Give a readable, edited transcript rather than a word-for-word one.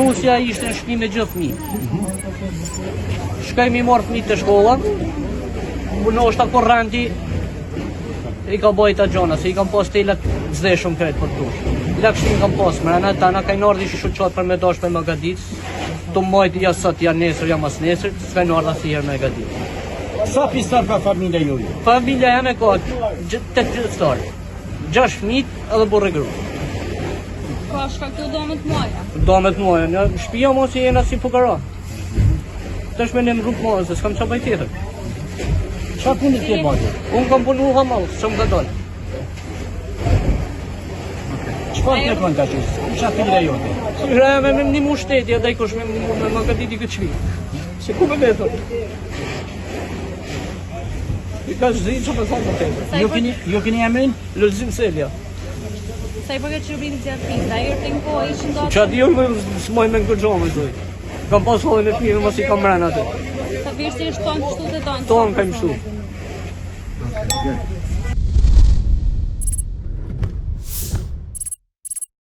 nusja ishte në shtëpi me gjithë fëmijë. Shkoj mi marr fëmijët të shkolla, ndoshta korrenti i ka bojt atë gjona, se i kam pas telat zdeshëm krejt për tush. Lakshtin kam pas, mërana tana ka i nardhi që shuqat për me dash për Magadic, të majtë ja sot, ja nesër, ja mas nesër, s'ka i nardha si herë Magadic. Sa pistar ka familja juaj? Familja jeme ka 8 gjystar, 6 fëmijë edhe burrë gru. Ka shkaktu domet muaja? Domet muaja, në shtëpia mos i jena si fukara. Tash me në rrugë muaja, se s'kam qa bëj tjetër. Qa punit ke bërë? Unë kam punu hamall, që më ka dalë. Çfarë ke kënë të qështë? Qa fillë e jote? Fillë e me një mu shtetja, dhe i kush me Magaditi këtë qvi. Se ku me betër? I ka zhzi që me thonë më tepër. Ju keni emrin? Lëzim Selja. Sa i përket shërbimit zjarëtimit, a herë të nko ishin do Qa di unë s'moj me ngërgjohë me doj. Kam pas hollin e fëmijëve mos i kam mrena atë. sa vërësisht tonë kështu dhe tonë? Tonë kam shtu.